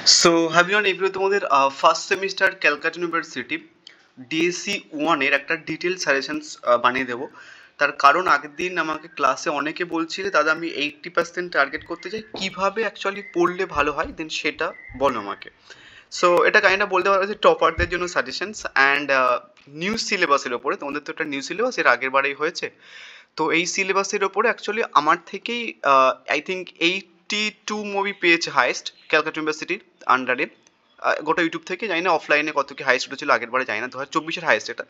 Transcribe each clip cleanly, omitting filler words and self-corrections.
So, have you এই video তোমাদের first semester Calcutta university DSC ওয়ানের একটা ডিটেল সাজেশনস বানিয়ে দেবো। তার কারণ আগের দিন আমাকে ক্লাসে অনেকে বলছিল দাদা আমি 80% টার্গেট করতে চাই, কীভাবে অ্যাকচুয়ালি পড়লে ভালো হয়, দেন সেটা বলো আমাকে। সো এটা কাইন্ডটা বলতে পারো যে টপারদের জন্য সাজেশনস অ্যান্ড নিউ সিলেবাসের ওপরে। তোমাদের তো একটা নিউ সিলেবাস এর আগের বারেই হয়েছে, তো এই সিলেবাসের ওপরে অ্যাকচুয়ালি আমার থেকেই আই থিঙ্ক 82 মুভি পেয়েছে হাইয়েস্ট ক্যালকাটা ইউনিভার্সিটির আন্ডারে। গোটা ইউটিউব থেকে জানি না অফলাইনে কত কি হাইয়েস্ট উঠেছিল আগের বারে, জানি না 2024-এর হাইয়েস্ট এটা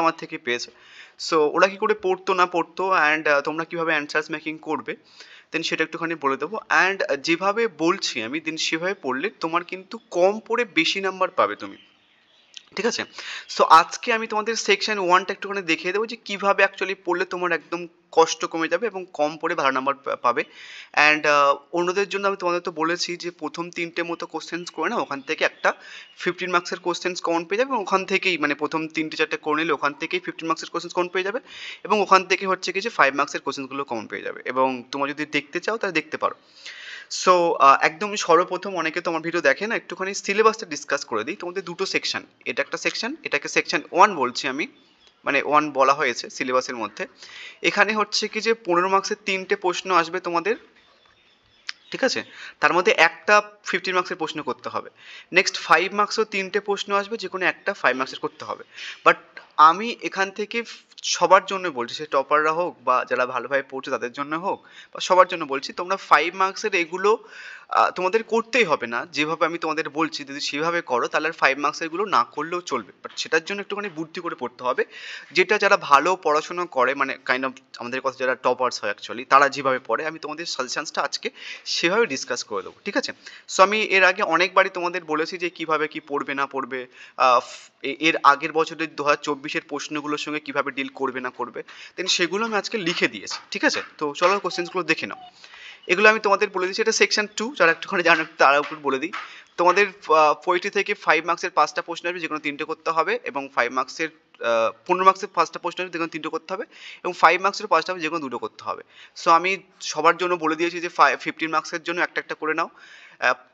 আমার থেকে পেয়েছে। সো ওরা কী করে পড়তো না পড়তো অ্যান্ড তোমরা কীভাবে অ্যান্সার্স মেকিং করবে দেন সেটা একটুখানি বলে দেবো। অ্যান্ড যেভাবে বলছি আমি দেন সেভাবে পড়লে তোমার কিন্তু কম পড়ে বেশি নাম্বার পাবে তুমি, ঠিক আছে। সো আজকে আমি তোমাদের সেকশন ওয়ানটা একটুখানি দেখিয়ে দেবো যে কীভাবে অ্যাকচুয়ালি পড়লে তোমার একদম কষ্ট কমে যাবে এবং কম পড়ে ভালো নাম্বার পাবে। অ্যান্ড অন্যদের জন্য আমি তোমাদের তো বলেছি যে প্রথম তিনটে মতো কোশ্চেন্স করে না, ওখান থেকে একটা 15 মার্কসের কোশ্চেন্স কমন পেয়ে যাবে এবং ওখান থেকেই মানে প্রথম তিনটে চারটে করে নিলে ওখান থেকেই 15 মার্কসের কোশ্চেন্স কমন পেয়ে যাবে এবং ওখান থেকে হচ্ছে কি যে 5 মার্কসের কোশ্চেন্সগুলো কমন পেয়ে যাবে এবং তোমরা যদি দেখতে চাও তাহলে দেখতে পারো। সো একদম সর্বপ্রথম অনেকে তোমার ভিডিও দেখে না, একটুখানি সিলেবাসটা ডিসকাস করে দিই। তোমাদের দুটো সেকশন, এটা একটা সেকশন, এটাকে সেকশন ওয়ান বলছি আমি, মানে ওয়ান বলা হয়েছে সিলেবাসের মধ্যে। এখানে হচ্ছে কি যে 15 মার্কসের তিনটে প্রশ্ন আসবে তোমাদের, ঠিক আছে। তার মধ্যে একটা 15 মার্কসের প্রশ্ন করতে হবে। নেক্সট 5 মার্কসও তিনটে প্রশ্ন আসবে, যে কোনো একটা 5 মার্কসের করতে হবে। বাট আমি এখান থেকে সবার জন্য বলছি, সে টপাররা হোক বা যারা ভালোভাবে পড়ছে তাদের জন্য হোক বা সবার জন্য বলছি, তোমরা 5 মার্কসের এগুলো তোমাদের করতেই হবে না। যেভাবে আমি তোমাদের বলছি যদি সেভাবে করো তাহলে আর 5 মার্কসেরগুলো না করলেও চলবে, বাট সেটার জন্য একটুখানি বুদ্ধি করে পড়তে হবে। যেটা যারা ভালো পড়াশোনা করে, মানে কাইন্ড অফ আমাদের কথা যারা টপার্স হয় অ্যাকচুয়ালি, তারা যেভাবে পড়ে আমি তোমাদের সাজেশনসটা আজকে সেভাবে ডিসকাস করে দেবো, ঠিক আছে। সো আমি এর আগে অনেকবারই তোমাদের বলেছি যে কীভাবে কী পড়বে না পড়বে, এর আগের বছরের 2024-এর প্রশ্নগুলোর সঙ্গে কীভাবে ডিল করবে না করবে, দেন সেগুলো আমি আজকে লিখে দিয়েছি, ঠিক আছে। তো চলো কোশ্চেন্সগুলো দেখে নাও। এগুলো আমি তোমাদের বলে দিচ্ছি, এটা সেকশন টু, যারা একটুখানি জানো তারা উপর বলে দিই। তোমাদের পোয়েট্রি থেকে 5 মার্কসের 5টা প্রশ্ন আসবে, যে কোনো 3টে করতে হবে এবং 5 মার্কসের 15 মার্কসের 5টা প্রশ্ন আসবে, যে কোনো 3টে করতে হবে এবং 5 মার্কসের 5টা হবে, যে কোনো 2টো করতে হবে। সো আমি সবার জন্য বলে দিয়েছি যে 15 মার্কসের জন্য একটা একটা করে নাও,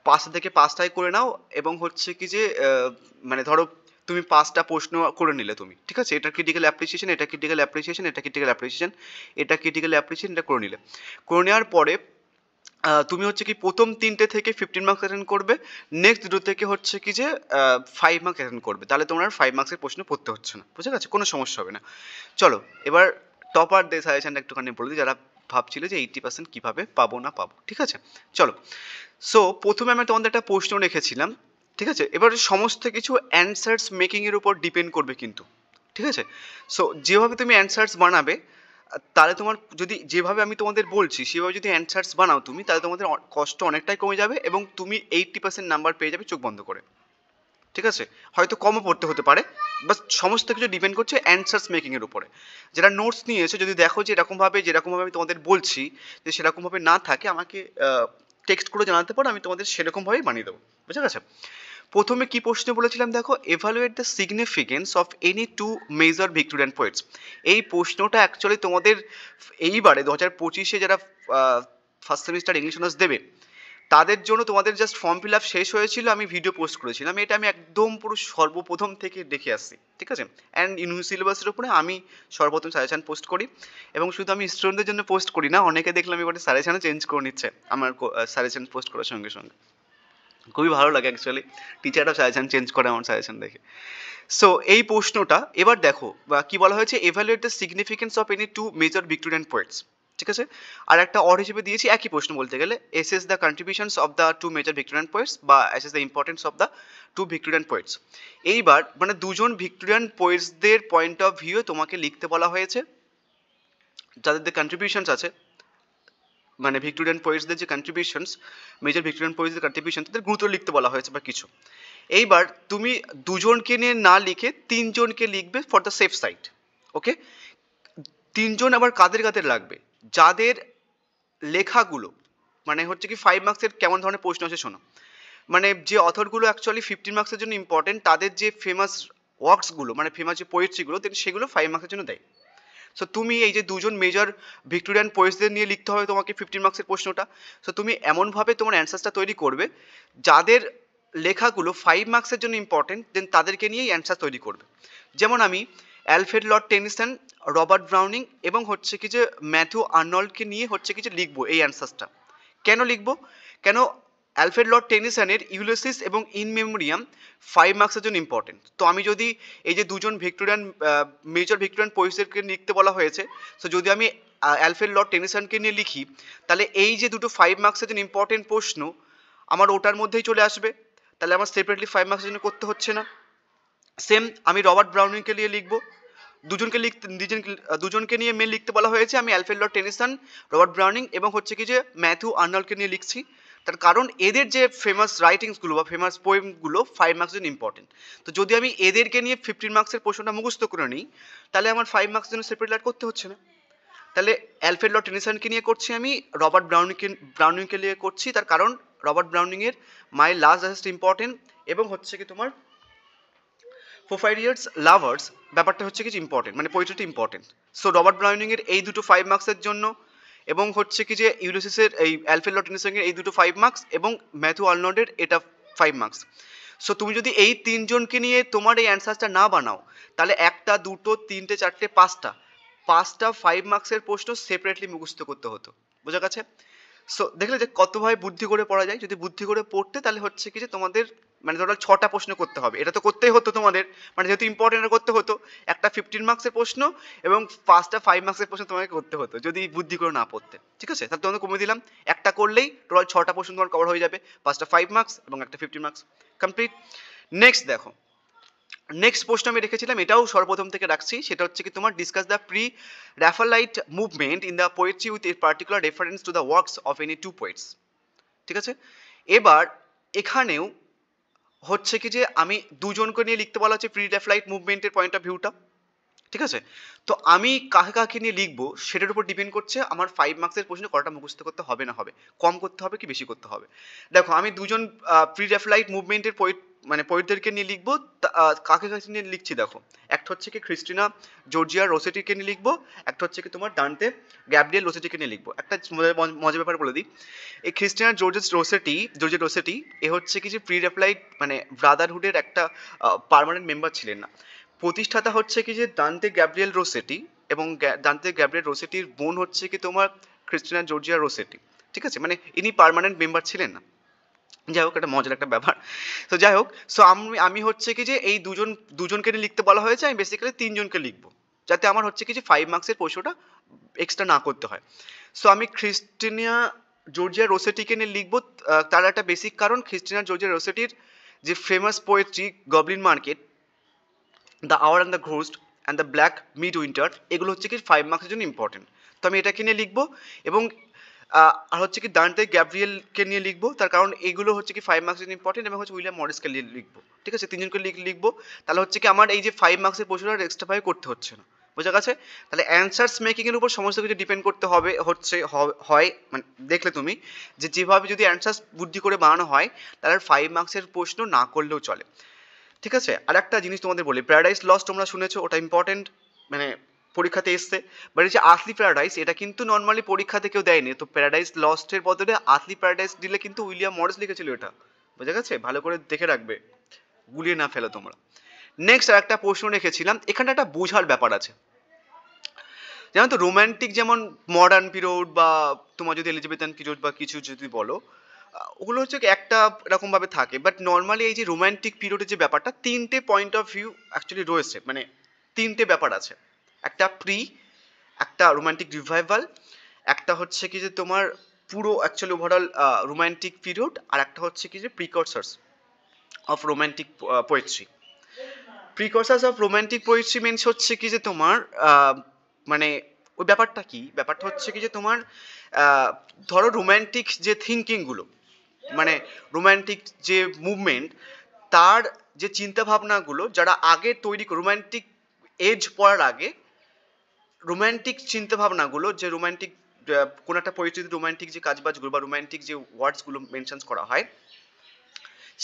5টা থেকে 5টাই করে নাও এবং হচ্ছে কি যে মানে ধরো তুমি 5টা প্রশ্ন করে নিলে তুমি, ঠিক আছে। এটা ক্রিটিক্যাল অ্যাপ্রিসিয়েশন, এটা ক্রিটিক্যাল অ্যাপ্রিসিয়েশন, এটা ক্রিটিক্যাল অ্যাপ্রিসিয়েশন, এটা ক্রিটিক্যাল অ্যাপ্রিসিয়েশন, এটা করে নিলে। করে নেওয়ার পরে তুমি হচ্ছে কি প্রথম 3টে থেকে 15 মার্কস অ্যাটেন্ড করবে, নেক্সট 2 থেকে হচ্ছে কি যে 5 মার্কস অ্যাটেন্ড করবে, তাহলে তোমার 5 মার্কসের প্রশ্ন পড়তে হচ্ছে না, বুঝে গেছে, কোনো সমস্যা হবে না। চলো এবার টপারদের সাজেশনটা একটুখানি বলে দিই, যারা ভাবছিল যে 80% কীভাবে পাবো না পাবো, ঠিক আছে। চলো, সো প্রথমে আমি তোমাদের একটা প্রশ্ন রেখেছিলাম, ঠিক আছে। এবার সমস্ত কিছু অ্যানসার্স মেকিংয়ের উপর ডিপেন্ড করবে কিন্তু, ঠিক আছে। সো যেভাবে তুমি অ্যানসার্স বানাবে, তাহলে তোমার যদি যেভাবে আমি তোমাদের বলছি সেভাবে যদি অ্যানসার্স বানাও তুমি, তাহলে তোমাদের কষ্ট অনেকটাই কমে যাবে এবং তুমি 80% নাম্বার পেয়ে যাবে চোখ বন্ধ করে, ঠিক আছে। হয়তো কমও পড়তে হতে পারে, বাস সমস্ত কিছু ডিপেন্ড করছে অ্যানসার্স মেকিংয়ের উপরে। যারা নোটস নিয়েছে যদি দেখো যে এরকমভাবে যেরকমভাবে আমি তোমাদের বলছি যে সেরকমভাবে না থাকে, আমাকে টেক্সট করে জানাতে পারো, আমি তোমাদের সেরকমভাবেই বানিয়ে দেবো, বুঝে গেছে। প্রথমে কি প্রশ্ন বলেছিলাম দেখো, evaluate the significance of any two major Victorian poets. এই প্রশ্নটা অ্যাকচুয়ালি তোমাদের এইবারে 2025-এ যারা ফার্স্ট সেমিস্টার ইংলিশ অনার্স দেবে তাদের জন্য তোমাদের জাস্ট ফর্ম ফিল আপ শেষ হয়েছিল, আমি ভিডিও পোস্ট করেছিলাম, এটা আমি একদম পুরো সর্বপ্রথম থেকে দেখে আসছি, ঠিক আছে। অ্যান্ড ইউনি সিলেবাসের উপরে আমি সর্বপ্রথম সাজেশন পোস্ট করি এবং শুধু আমি স্টুডেন্টদের জন্য পোস্ট করি না, অনেকে দেখলাম এবারে সাজেশনও চেঞ্জ করে নিচ্ছে আমার সাজেশন পোস্ট করার সঙ্গে সঙ্গে। খুবই ভালো লাগে অ্যাকচুয়ালি, টিচাররাও সাজেশন চেঞ্জ করে আমার সাজেশন দেখে। সো এই প্রশ্নটা এবার দেখো কি বলা হয়েছে, evaluate the significance of any two major Victorian poets, ঠিক আছে। আর একটা অর হিসেবে দিয়েছি একই প্রশ্ন বলতে গেলে, assess the contributions of the two major Victorian poets বা assess the importance of the two Victorian poets. এইবার মানে দুজন ভিক্টোরিয়ান পোয়েটসদের পয়েন্ট অফ ভিউ তোমাকে লিখতে বলা হয়েছে, যাদের কন্ট্রিবিউশনস আছে, মানে ভিক্টোরিয়ান পোয়েটসদের যে কন্ট্রিবিউশনস, মেজর ভিক্টোরিয়ান পোয়েটসদের কন্ট্রিবিউশন, তাদের গুরুত্ব লিখতে বলা হয়েছে বা কিছু। এইবার তুমি দুজনকে নিয়ে না লিখে তিনজনকে লিখবে ফর দ্য সেফ সাইড, ওকে। তিনজন আবার কাদের কাদের লাগবে, যাদের লেখাগুলো মানে হচ্ছে কি 5 মার্কসের কেমন ধরনের প্রশ্ন আছে শোনো। মানে যে অথরগুলো অ্যাকচুয়ালি 15 মার্কসের জন্য ইম্পর্টেন্ট, তাদের যে ফেমাস ওয়ার্কসগুলো মানে ফেমাস যে পোয়েট্রিগুলো সেগুলো 5 মার্কসের জন্য দেয়। সো তুমি এই যে দুজন মেজর ভিক্টোরিয়ান পোয়েটসদের নিয়ে লিখতে হবে তোমাকে 15 মার্কসের প্রশ্নটা। সো তুমি এমনভাবে তোমার অ্যান্সারসটা তৈরি করবে যাদের লেখাগুলো 5 মার্কসের জন্য ইম্পর্টেন্ট, দেন তাদেরকে নিয়েই অ্যান্সার তৈরি করবে। যেমন আমি Alfred Lord Tennyson, Robert Browning এবং হচ্ছে কি যে ম্যাথিউ আর্নল্ডকে নিয়ে হচ্ছে কি যে লিখবো এই অ্যান্সারটা। কেন লিখবো? কেন অ্যালফ্রেড লর্ড টেনিসনের ইউলিসিস এবং ইন মেমোরিয়াম 5 মার্কসের জন্য ইম্পর্টেন্ট। তো আমি যদি এই যে দুজন ভিক্টোরিয়ান মেজর ভিক্টোরিয়ান পোয়েটদেরকে লিখতে বলা হয়েছে, তো যদি আমি অ্যালফ্রেড লর্ড টেনিসনকে নিয়ে লিখি, তাহলে এই যে দুটো 5 মার্কসের জন্য ইম্পর্টেন্ট প্রশ্ন আমার ওটার মধ্যেই চলে আসবে, তাহলে আমার সেপারেটলি 5 মার্কসের জন্য করতে হচ্ছে না। সেম আমি রবার্ট ব্রাউনিংকে নিয়ে লিখবো, দুজনকে নিয়ে মেন লিখতে বলা হয়েছে, আমি Alfred Lord Tennyson, Robert Browning এবং হচ্ছে কি যে ম্যাথিউ আর্নল্ডকে নিয়ে লিখছি। তার কারণ এদের যে ফেমাস রাইটিংসগুলো বা ফেমাস পোয়েমগুলো 5 মার্কসের জন্য ইম্পর্টেন্ট। তো যদি আমি এদেরকে নিয়ে 15 মার্কসের প্রশ্নটা মুখস্থ করে নিই, তাহলে আমার 5 মার্কসের জন্য সেপারেট অ্যাড করতে হচ্ছে না। তাহলে অ্যালফ্রেড লর্ড টেনিসনকে নিয়ে করছি আমি, রবার্ট ব্রাউনিংকে নিয়ে করছি, তার কারণ রবার্ট ব্রাউনিংয়ের মাই লাস্ট জাস্ট ইম্পর্টেন্ট এবং হচ্ছে কি তোমার 4-5 ইয়ার্স লাভার্স ব্যাপারটা হচ্ছে কিছু ইম্পর্টেন্ট, মানে পোয়েট্রিটা ইম্পর্টেন্ট। সো রবার্ট ব্রাউনিংয়ের এই দুটো 5 মার্কসের জন্য এবং হচ্ছে কি যে ইউলিসিসের এই অ্যালফ্রেড লর্ড টেনিসনের এই দুটো 5 মার্কস এবং ম্যাথিউ আর্নল্ডের এটা 5 মার্কস। সো তুমি যদি এই তিনজনকে নিয়ে তোমার এই অ্যান্সারটা না বানাও, তাহলে একটা, দুটো, তিনটে, চারটে, পাঁচটা 5 মার্কসের প্রশ্ন সেপারেটলি মুখস্থ করতে হতো। বোঝা গেছে? সো দেখলে যে কতভাবে বুদ্ধি করে পড়া যায়। যদি বুদ্ধি করে পড়তে, তাহলে হচ্ছে কি যে তোমাদের মানে টোটাল 6টা প্রশ্ন করতে হবে। এটা তো করতেই হতো তোমাদের, মানে যেহেতু ইম্পর্টেন্ট করতে হতো, একটা 15 মার্কসের প্রশ্ন এবং 5টা 5 মার্কসের প্রশ্ন তোমাকে করতে হতো যদি বুদ্ধি করে না পড়তে। ঠিক আছে? তাহলে তোমাদের কমিয়ে দিলাম, একটা করলেই টোটাল 6টা প্রশ্ন তোমার কভার হয়ে যাবে, 5টা 5 মার্কস এবং একটা 15 মার্কস কমপ্লিট। নেক্সট দেখো, নেক্সট প্রশ্ন আমি রেখেছিলাম, এটাও সর্বপ্রথম থেকে রাখছি, সেটা হচ্ছে কি তোমার discuss the pre Raphaelite movement in the poetry with a particular reference to the works of any two poets. ঠিক আছে? এবার এখানেও হচ্ছে কি যে আমি দুজনকে নিয়ে লিখতে বলা হচ্ছে প্রি রাফালাইট মুভমেন্টের পয়েন্ট অফ ভিউটা। ঠিক আছে? তো আমি কাকে কাকে নিয়ে লিখবো সেটার উপর ডিপেন্ড করছে আমার 5 মার্কসের প্রশ্ন কতটা মুখস্থ করতে হবে না হবে, কম করতে হবে কি বেশি করতে হবে। দেখো আমি দুজন প্রি রাফালাইট মুভমেন্টের পোয়েটদেরকে নিয়ে লিখবো, কাকে কাকে নিয়ে লিখছি দেখো। একটা হচ্ছে কি খ্রিস্টিনা জর্জিয়া রোসেটিকে নিয়ে লিখবো, একটা হচ্ছে কি তোমার দান্তে গ্যাব্রিয়েল রোসেটিকে নিয়ে লিখবো। একটা মজার ব্যাপার বলে দিই, এই খ্রিস্টিনা জর্জিয়া রোসেটি এ হচ্ছে কি যে প্রি রাফালাইট মানে ব্রাদারহুডের একটা পার্মানেন্ট মেম্বার ছিলেন না। প্রতিষ্ঠাতা হচ্ছে কি যে দান্তে গ্যাব্রিয়েল রোসেটি এবং দান্তে গ্যাব্রিয়েল রোসেটির বোন হচ্ছে কি তোমার ক্রিস্টিনা জর্জিয়া রোসেটি। ঠিক আছে? মানে ইনি পার্মানেন্ট মেম্বার ছিলেন না। যাই হোক, একটা মজার একটা ব্যাপার। তো যাই হোক, সো আমি হচ্ছে কি যে এই দুজনকে নিয়ে লিখতে বলা হয়েছে, আমি বেসিক্যালি তিনজনকে লিখবো, যাতে আমার হচ্ছে কি যে 5 মার্কসের প্রশ্নটা এক্সট্রা না করতে হয়। সো আমি ক্রিস্টিনা জর্জিয়া রোসেটিকে নিয়ে লিখবো। তার একটা বেসিক কারণ, ক্রিস্টিনা জর্জিয়া রোসেটির যে famous poetry goblin market, the hour and the ghost and the black midwinter, এগুলো হচ্ছে কি 5 মার্কসের জন্য ইম্পর্টেন্ট। তো আমি এটাকে নিয়ে লিখবো এবং আর হচ্ছে কি দান্তে গ্যাব্রিয়েলকে নিয়ে লিখবো, তার কারণ এগুলো হচ্ছে কি 5 মার্কসের জন্য ইম্পর্টেন্ট, এবং হচ্ছে উইলিয়াম মরিসকে নিয়ে লিখবো। ঠিক আছে? তিনজনকে লিখবো, তাহলে হচ্ছে কি আমার এই যে 5 মার্কসের প্রশ্নটা এক্সট্রা ভাবে করতে হচ্ছে না। বোঝা গেছে? তাহলে অ্যান্সার্স মেকিংয়ের উপর সমস্ত কিছু ডিপেন্ড করতে হবে হয়, মানে দেখলে তুমি যে যেভাবে যদি অ্যান্সার্স বুদ্ধি করে বানানো হয়, তাহলে 5 মার্কসের প্রশ্ন না করলেও চলে। ঠিক আছে? আর একটা জিনিস তোমাদের বলি, প্যারাডাইস লস্ট তোমরা শুনেছো, ওটা ইম্পর্টেন্ট, মানে পরীক্ষাতে এসছে। বাট এই যে আর্থলি প্যারাডাইস, এটা কিন্তু নর্মালি পরীক্ষাতে কেউ দেয়নি। তো প্যারাডাইস লস্টের বদলে আর্থলি প্যারাডাইস দিলে কিন্তু উইলিয়াম মরিস লিখেছিল এটা। বোঝা গেছে? ভালো করে দেখে রাখবে, গুলিয়ে না ফেলো তোমরা। নেক্সট আর একটা প্রশ্ন রেখেছিলাম, এখানে একটা বোঝার ব্যাপার আছে। যেমন তো রোম্যান্টিক, যেমন মডার্ন পিরিয়ড বা তোমার যদি এলিজাবেথান পিরিয়ড বা কিছু যদি বলো, ওগুলো হচ্ছে একটা এরকম ভাবে থাকে। বাট নর্মালি এই যে রোম্যান্টিক পিরিয়ডের যে ব্যাপারটা, তিনটে পয়েন্ট অফ ভিউ অ্যাকচুয়ালি রয়েছে, মানে তিনটে ব্যাপার আছে। একটা একটা রোম্যান্টিক রিভাইভাল, একটা হচ্ছে কি যে তোমার পুরো অ্যাকচুয়ালি ওভারঅল রোম্যান্টিক পিরিয়ড, আর একটা হচ্ছে কি যে precursors of romantic poetry. Precursors of romantic poetry means হচ্ছে কি যে তোমার মানে ওই ব্যাপারটা কি, ব্যাপারটা হচ্ছে কি যে তোমার ধরো রোম্যান্টিক যে থিঙ্কিংগুলো, মানে রোম্যান্টিক যে মুভমেন্ট, তার যে চিন্তাভাবনাগুলো যারা আগে তৈরি রোম্যান্টিক এজ পড়ার আগে রোম্যান্টিক চিন্তাভাবনাগুলো, যে রোম্যান্টিক কোনো একটা পরিস্থিতি রোম্যান্টিক যে কাজবাজগুলো বা রোম্যান্টিক যে ওয়ার্ডসগুলো মেনশন করা হয়,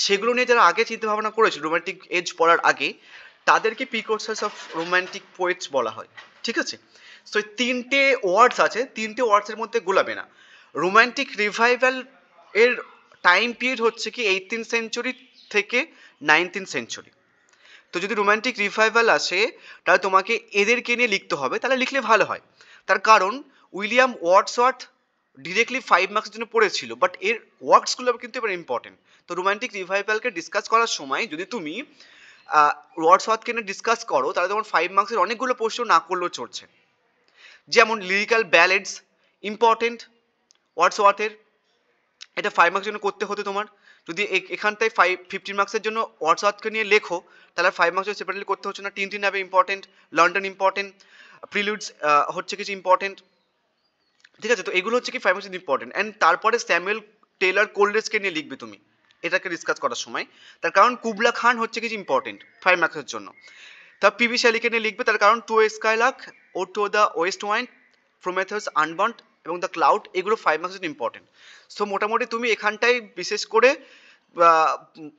সেগুলো নিয়ে যারা আগে চিন্তাভাবনা করেছিল রোম্যান্টিক এজ পড়ার আগে, তাদেরকে প্রিকর্সার্স অফ রোম্যান্টিক পোয়েটস বলা হয়। ঠিক আছে? সো তিনটে ওয়ার্ডস আছে, তিনটে ওয়ার্ডসের মধ্যে গোলাবে না। রোম্যান্টিক রিভাইভাল এর টাইম পিরিয়ড হচ্ছে কি 18th সেঞ্চুরি থেকে 19th সেঞ্চুরি। তো যদি রোমান্টিক রিভাইভাল আসে তাহলে তোমাকে এদেরকে নিয়ে লিখতে হবে, তাহলে লিখলে ভালো হয়। তার কারণ উইলিয়াম ওয়ার্ডসওয়ার্থ ডিরেক্টলি 5 মার্কসের জন্য পড়েছিল, বাট এর ওয়ার্ডসগুলো কিন্তু এবার ইম্পর্টেন্ট। তো রোমান্টিক রিভাইভালকে ডিসকাস করার সময় যদি তুমি ওয়ার্ডসওয়ার্থকে নিয়ে ডিসকাস করো তাহলে তোমার 5 মার্কসের অনেকগুলো প্রশ্ন না করলেও চলছে। যেমন লিরিক্যাল ব্যালেডস ইম্পর্টেন্ট ওয়ার্ডসওয়ার্থের, এটা 5 মার্কসের জন্য করতে হতো তোমার। যদি এখানটায় 15 মার্কসের জন্য ওয়ার্ডসওয়ার্থকে নিয়ে লেখো তাহলে 5 মার্কসের সেপারেটলি করতে হচ্ছে না। টিনটিন হবে ইম্পর্টেন্ট, লন্ডন ইম্পর্টেন্ট, প্রিলুডস হচ্ছে কিছু ইম্পর্টেন্ট, ঠিক আছে। তো এগুলো হচ্ছে কি 5 মার্কসের ইম্পর্টেন্ট। অ্যান্ড তারপরে স্যামুয়েল টেইলর কোলরিজকে নিয়ে লিখবে তুমি এটাকে ডিসকাস করার সময়, তার কারণ কুবলা খান হচ্ছে কিছু ইম্পর্টেন্ট 5 মার্কসের জন্য। তার পিবি শ্যালিকে নিয়ে লিখবে, তার কারণ to skylark ode to the west wind, Prometheus unbound এবং দ্য ক্লাউড, এগুলো 5 মার্কসের ইম্পর্টেন্ট। সো মোটামুটি তুমি এখানটায় বিশেষ করে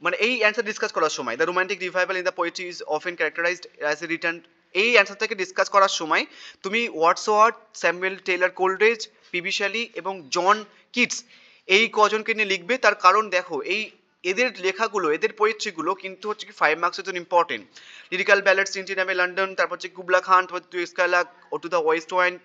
মানে এই অ্যান্সার ডিসকাস করার সময় the romantic revival in the poetry is often characterised as a return, এই অ্যান্সারটাকে ডিসকাস করার সময় তুমি Wordsworth, Samuel Taylor Coleridge, PB Shelley এবং জন কিটস এই কজনকে নিয়ে লিখবে। তার কারণ দেখো এদের লেখাগুলো, এদের পোয়েট্রিগুলো কিন্তু হচ্ছে কি 5 মার্কসের জন্য ইম্পর্টেন্ট। লিরিক্যাল ব্যালেডস, টিনটিন হবে লন্ডন, তারপর হচ্ছে Kubla Khan, to skylark ode to the west wind,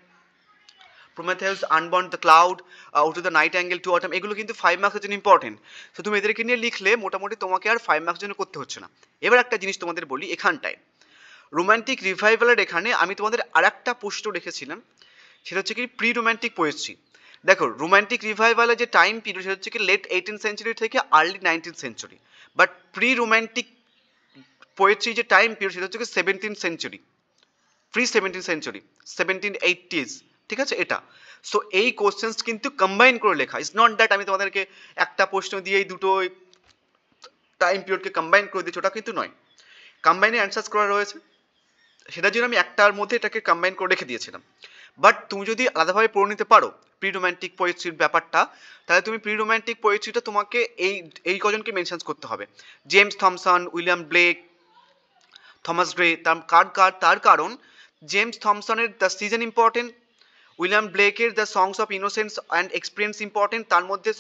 Prometheus unbound, the cloud, ode to the nightingale, to autumn, এগুলো কিন্তু 5 মার্কসের জন্য ইম্পর্টেন্ট। তো তুমি এদেরকে নিয়ে লিখলে মোটামুটি তোমাকে আর 5 মার্কসের জন্য করতে হচ্ছে না। এবার একটা জিনিস তোমাদের বলি, এখানটায় রোমান্টিক রিভাইভালের এখানে আমি তোমাদের আর একটা প্রশ্ন রেখেছিলাম, সেটা হচ্ছে কি প্রি রোম্যান্টিক পোয়েট্রি। দেখো রোমান্টিক রিভাইভালের যে টাইম পিরিয়ড সেটা হচ্ছে কি লেট 18th সেঞ্চুরি থেকে early 19th century, but pre romantic poetry যে টাইম পিরিয়ড সেটা হচ্ছে কি 17th century, pre 17th century, 1780s, ঠিক আছে এটা। সো এই কোশ্চেন্স কিন্তু কম্বাইন করে লেখা, ইটস নট দ্যাট আমি তোমাদেরকে একটা প্রশ্ন দিয়ে এই দুটো টাইম পিরিয়ডকে কম্বাইন করে দিচ্ছি, ওটা কিন্তু নয়, কম্বাইনে অ্যান্সার্স করা রয়েছে, সেটার জন্য আমি একটার মধ্যে এটাকে কম্বাইন করে রেখে দিয়েছিলাম। বাট তুমি যদি আলাদাভাবে পড়ে নিতে পারো প্রি রোম্যান্টিক পোয়েট্রির ব্যাপারটা, তাহলে তুমি প্রি রোম্যান্টিক পোয়েট্রিটা তোমাকে এই কজনকে মেনশন করতে হবে, James Thomson, William Blake, Thomas Gray. তার কারণ জেমস থমসনের দ্য সিজন ইম্পর্টেন্ট, উইলিয়াম ব্লেকের the songs of innocence and experience important, তার মধ্যে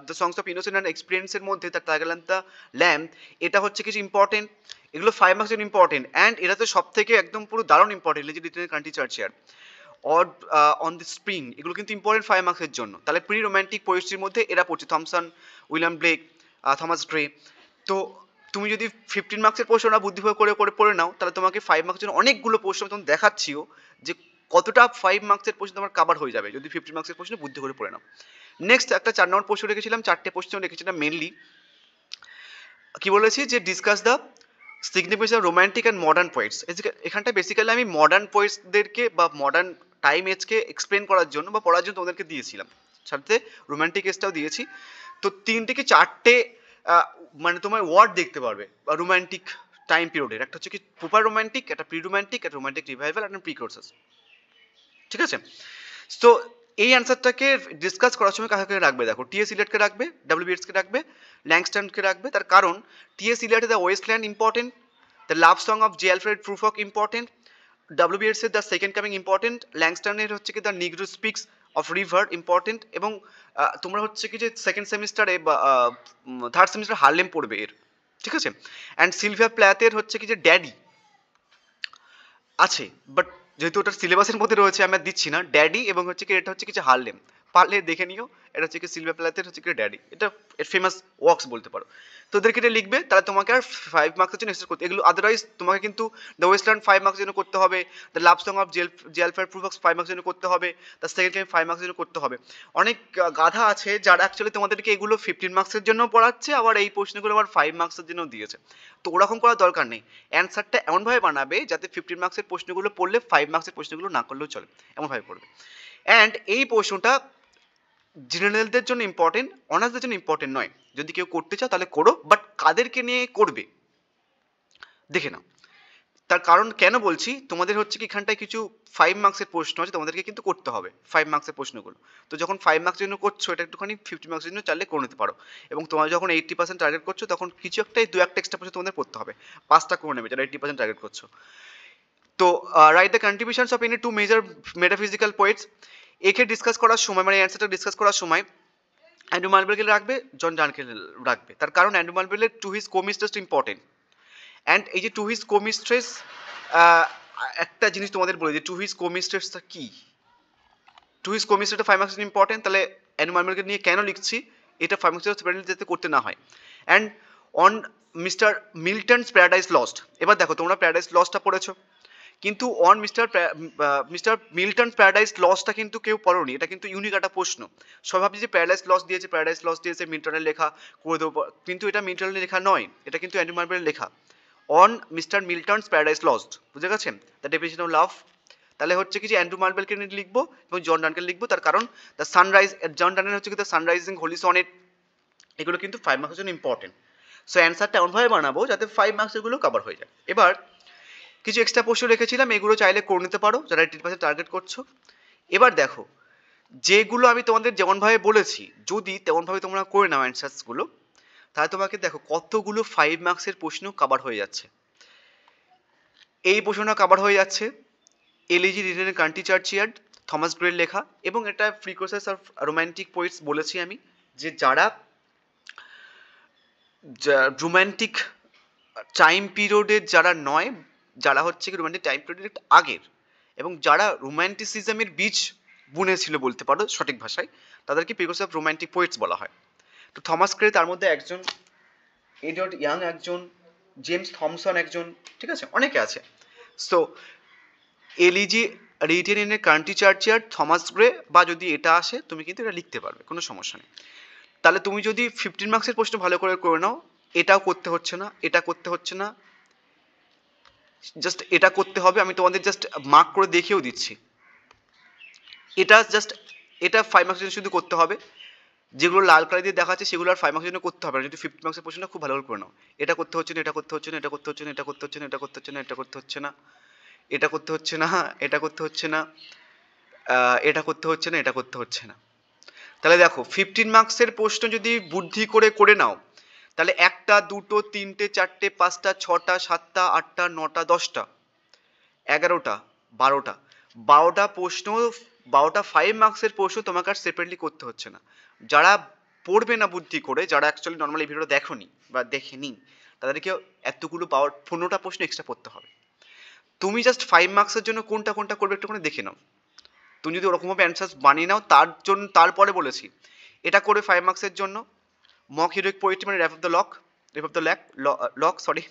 the songs of innocence and এক্সপিরিয়েন্সের মধ্যে তার টাইগার অ্যান্ড দ্য ল্যাম্ব, এটা হচ্ছে কিছু ইম্পর্টেন্ট। এগুলো 5 মার্কসের ইম্পর্টেন্ট। অ্যান্ড এটা তো সব থেকে একদম পুরো দারুণ important, legend literary country churchyard or on the spring, এগুলো কিন্তু ইম্পর্টেন্ট 5 মার্কসের জন্য। তাহলে প্রি রোম্যান্টিক পোয়েট্রির মধ্যে এরা পড়ছে, Thomson, William Blake, Thomas grey. তো তুমি যদি 15 মার্কসের প্রশ্নটা বুদ্ধিভাবে করে পড়ে নাও তাহলে তোমাকে 5 মার্কসের জন্য অনেকগুলো প্রশ্ন আমি তোমাকে দেখাচ্ছিও যে কতটা 5 মার্কসের প্রশ্ন তোমার কাভার হয়ে যাবে যদি 15 মার্কসের প্রশ্ন বুদ্ধি করে পড়ে নাও। নেক্সট একটা 4 নম্বর প্রশ্ন রেখেছিলাম, 4টে প্রশ্ন রেখেছিলাম মেনলি। কি বলেছি যে discuss the significance of romantic and modern poets. এখানটা বেসিক্যালি আমি মডার্ন পোয়েটসদেরকে বা মডার্ন টাইম এজকে এক্সপ্লেন করার জন্য বা পড়ার জন্য তোমাদেরকে দিয়েছিলাম, সাথে রোম্যান্টিক এজটাও দিয়েছি। তো 3 থেকে 4টে মানে তোমার ওয়ার্ড দেখতে পারবে রোম্যান্টিক টাইম পিরিয়ডের, একটা হচ্ছে কি প্রপার রোম্যান্টিক, একটা প্রি রোম্যান্টিক, একটা রোম্যান্টিক রিভাইভাল, একটা প্রিকোর্সাস, ঠিক আছে। তো এই অ্যান্সারটাকে ডিসকাস করার সময় কাকে রাখবে, দেখো টিএস ইলিয়টকে রাখবে, ডব্লিউবিএসকে রাখবে, ল্যাংস্টনকে রাখবে। তার কারণ টিএস ইলিয়টের the waste land important, the love song of J Alfred Prufrock important, WBS এর দ্য সেকেন্ড কামিং ইম্পর্টেন্ট, ল্যাংস্টনের হচ্ছে কি the negro speaks of river important. এবং তোমরা হচ্ছে কি যে সেকেন্ড সেমিস্টারে বা থার্ড সেমিস্টার হারলেম পড়বে এর, ঠিক আছে। অ্যান্ড সিলভিয়া প্ল্যাথের হচ্ছে কি যে ড্যাডি আছে, বাট যেহেতু ওটার সিলেবাসের মধ্যে রয়েছে আমি আর দিচ্ছি না, ড্যাডি এবং হচ্ছে কি এটা হচ্ছে কিছু হারলেম, পারলে দেখে নিও। এটা হচ্ছে কি সিলভিয়া প্ল্যাথের হচ্ছে কি ড্যাডি, এটা এর ফেমাস ওয়ার্কস বলতে পারো। তো ওদেরকে এটা লিখবে, তাহলে তোমাকে আর 5 মার্কসের জন্য এক্সট্রা করতে এগুলো, আদারওয়াইজ তোমাকে কিন্তু দ্য ওয়েস্টল্যান্ড 5 মার্কসের জন্য করতে হবে, the love song of J Alfred প্রুফক 5 মার্কসের জন্য করতে হবে, দ্য সেকেন্ড কামিং 5 মার্কসের জন্য করতে হবে। অনেক গাধা আছে যারা অ্যাকচুয়ালি তোমাদেরকে এগুলো 15 মার্কসের জন্য পড়াচ্ছে, আবার এই প্রশ্নগুলো আবার 5 মার্কসের জন্য দিয়েছে। তো ওরকম করার দরকার নেই, অ্যান্সারটা এমনভাবে বানাবে যাতে 15 মার্কসের প্রশ্নগুলো পড়লে 5 মার্কসের প্রশ্নগুলো না করলেও চলে, এমনভাবে পড়বে। অ্যান্ড এই প্রশ্নটা জেনারেলদের জন্য ইম্পর্টেন্ট, অনার্সদের জন্য ইম্পর্টেন্ট নয়। যদি কেউ করতে চাও তাহলে করো, বাট কাদেরকে নিয়ে করবে দেখে নাও। তার কারণ কেন বলছি, তোমাদের হচ্ছে কি এখানটায় কিছু 5 মার্কসের প্রশ্ন আছে, তোমাদেরকে কিন্তু করতে হবে 5 মার্কসের প্রশ্নগুলো। তো যখন 5 মার্কসের জন্য করছো এটা একটুখানি 50 মার্কসের জন্য চাইলে করে নিতে পারো। এবং তোমরা যখন 80% টার্গেট করছো তখন কিছু একটা 2-1টা এক্সট্রা প্রশ্ন তোমাদের পড়তে হবে, 5টা করে নেবে যারা 80% টার্গেট করছো। তো write the contributions of any two major metaphysical poets, একে ডিসকাস করার সময় মানে অ্যান্সারটা ডিসকাস করার সময় অ্যান্ড্রু মার্বেলকে রাখবে, জন ডানকে রাখবে। তার কারণ অ্যান্ড্রু মার্বেলের টু হিজ কো-মিস্ট্রেস ইম্পর্টেন্ট। অ্যান্ড এই যে টু হিজ কো-মিস্ট্রেস, একটা জিনিস তোমাদের বলে যে টু হিজ কো-মিস্ট্রেসটা কি। টু হিজ কো-মিস্ট্রেসটা 5 মার্কস ইম্পর্টেন্ট, তাহলে অ্যান্ড্রু মার্বেলকে নিয়ে কেন লিখছি, এটা 5 মার্কস সেপারেটলি যাতে করতে না হয়। And on mister Milton's paradise lost, এবার দেখো তোমরা প্যারাডাইস লস্টটা পড়েছো, কিন্তু অন মিস্টার মিল্টন প্যারাডাইস লসটা কিন্তু কেউ পড়োনি, এটা কিন্তু ইউনিক একটা প্রশ্ন। সবাই ভাবছি যে প্যারাডাইস লস দিয়েছে মিল্টনের লেখা করে দেবো, কিন্তু এটা মিল্টনের লেখা নয়, এটা কিন্তু অ্যান্ড্রু মার্বেলের লেখা। On mister Milton's paradise lost, বুঝে গেছেন দ্য ডেফিনিশন অফ লাভ। তাহলে হচ্ছে কি যে অ্যান্ড্রু মার্বেলকে নিয়ে লিখবো এবং জন ডানকে লিখবো, তার কারণ দ্য সানরাইজ, জন ডানের হচ্ছে কি দ্য সানরাইজিং হোলি সনেট, এগুলো কিন্তু 5 মার্কসের জন্য ইম্পর্টেন্ট। সো অ্যান্সারটা এমনভাবে বানাবো যাতে 5 মার্কস এগুলো কভার হয়ে যায়। এবার কিছু এক্সট্রা প্রশ্ন রেখেছিলাম, এগুলো চাইলে করে নিতে পারো যারা 80% টার্গেট করছো। এবার দেখো যেগুলো আমি তোমাদের যেমনভাবে বলেছি যদি তেমনভাবে তোমরা করে নাও অ্যান্সার্সগুলো, তাহলে তোমাকে দেখো কতগুলো 5 মার্কসের প্রশ্ন কভার হয়ে যাচ্ছে। এই প্রশ্নটা কভার হয়ে যাচ্ছে এলিজি রিটেনের কান্ট্রি চার্চিয়ার্ড, থমাস গ্রের লেখা, এবং এটা ফ্রিকোসেস অফ রোম্যান্টিক পোয়েটস বলেছি আমি, যে যারা রোম্যান্টিক টাইম পিরিয়ডের যারা নয়, যারা হচ্ছে কি রোম্যান্টিক টাইম পিরিয়ডের একটু আগের, এবং যারা রোম্যান্টিসিজমের বীজ বুনেছিল বলতে পারো সঠিক ভাষায়, তাদেরকে প্রিকোসেস অফ রোম্যান্টিক পোয়েটস বলা হয়। তো থমাস ক্রে তার মধ্যে একজন, এডওয়ার্ড ইয়াং একজন, জেমস থমসন একজন, ঠিক আছে, অনেকে আছে। সো এলিজি রিটেনের কান্ট্রি চার্চিয়ার্ড, থমাস গ্রে, বা যদি এটা আসে তুমি কিন্তু এটা লিখতে পারবে, কোনো সমস্যা নেই। তাহলে তুমি যদি 15 মার্কসের প্রশ্ন ভালো করে নাও, এটাও করতে হচ্ছে না, এটা করতে হচ্ছে না, জাস্ট এটা করতে হবে। আমি তোমাদের জাস্ট মার্ক করে দেখিয়েও দিচ্ছি, এটা জাস্ট এটা 5 মার্কসের জন্য শুধু করতে হবে। যেগুলো লাল কালার দিয়ে দেখাচ্ছে সেগুলো আর 5 মার্কসের জন্য করতে হবে না, যদি 50 মার্কসের প্রশ্নটা খুব ভালো করে নাও। এটা করতে হচ্ছে না, এটা করতে হচ্ছে না, এটা করতে হচ্ছে না, এটা করতে হচ্ছে না, এটা করতে হচ্ছে না, এটা করতে হচ্ছে না, এটা করতে হচ্ছে না, এটা করতে হচ্ছে না, এটা করতে হচ্ছে না, এটা করতে হচ্ছে না। তাহলে দেখো 15 মার্কসের প্রশ্ন যদি বুদ্ধি করে নাও, তাহলে 1টা 2টো 3টে 4টে 5টা 6টা 7টা 8টা 9টা 10টা 11টা 12টা 12টা প্রশ্ন, 12টা 5 মার্কসের প্রশ্ন তোমাকে আর সেপারেটলি করতে হচ্ছে না। যারা পড়বে না বুদ্ধি করে, যারা অ্যাকচুয়ালি নর্মালি এই ভিডিওটা দেখোনি বা দেখেনি, তাদেরকে এতগুলো 15টা প্রশ্ন এক্সট্রা পড়তে হবে। তুমি জাস্ট 5 মার্কসের জন্য কোনটা কোনটা করবে একটুখানি দেখে নাও। তুমি যদি ওরকমভাবে অ্যান্সার বানিয়ে নাও, তার জন্য তারপরে বলেছি এটা করে 5 মার্কসের জন্য মক হিরোইক পোয়েট্রি মানে rape of the lock sorry.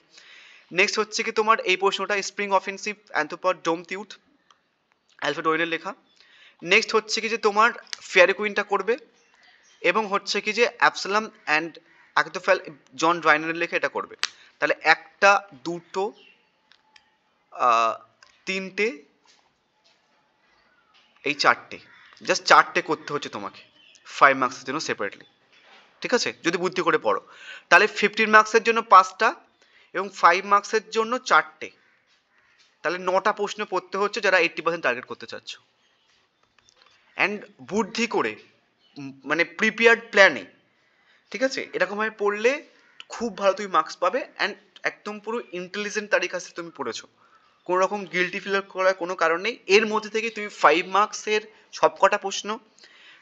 Next হচ্ছে কি তোমার এই প্রশ্নটা স্প্রিং অফেন্সিভ অ্যান্থ্রোপড ডোম টিউট, অ্যালফ্রেড ওয়েনের লেখা। নেক্সট হচ্ছে কি যে তোমার ফেয়ারি কুইনটা করবে, এবং হচ্ছে কি যে অ্যাবসালাম অ্যান্ড অ্যাকিথোফেল জন ড্রাইনারের লেখা, এটা করবে। তাহলে 1টা 2টো 3টে এই 4টে, জাস্ট 4টে করতে হচ্ছে তোমাকে 5 মার্কসের জন্য সেপারেটলি, ঠিক আছে, যদি বুদ্ধি করে পড়ো। তাহলে 15 মার্কসের জন্য 5টা এবং 5 মার্কসের জন্য 4টে, তাহলে 9টা প্রশ্ন পড়তে হচ্ছে যারা 80% টার্গেট করতে চাচ্ছ। অ্যান্ড বুদ্ধি করে, মানে প্রিপেয়ার্ড প্ল্যানে, ঠিক আছে, এরকমভাবে পড়লে খুব ভালো তুমি মার্কস পাবে। অ্যান্ড একদম পুরো ইন্টেলিজেন্ট তারিকাছে তুমি পড়েছো, কোনো রকম গিল্টি ফিল করার কোনো কারণ নেই। এর মধ্যে থেকে তুমি 5 মার্কসের সব কটা প্রশ্ন,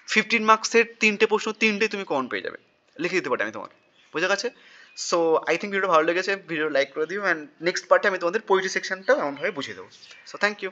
15 মার্কসের 3টে প্রশ্ন 3টে তুমি কমন পেয়ে যাবে, লিখে দিতে পারি আমি তোমাকে, বুঝে গেছে? সো আই থিঙ্ক ভিডিওটা ভালো লেগেছে, ভিডিও লাইক করে দিও, অ্যান্ড নেক্সট পার্টে আমি তোমাদের পোয়েট্রি সেকশনটাও এমনভাবে বুঝিয়ে দেবো। So thank you.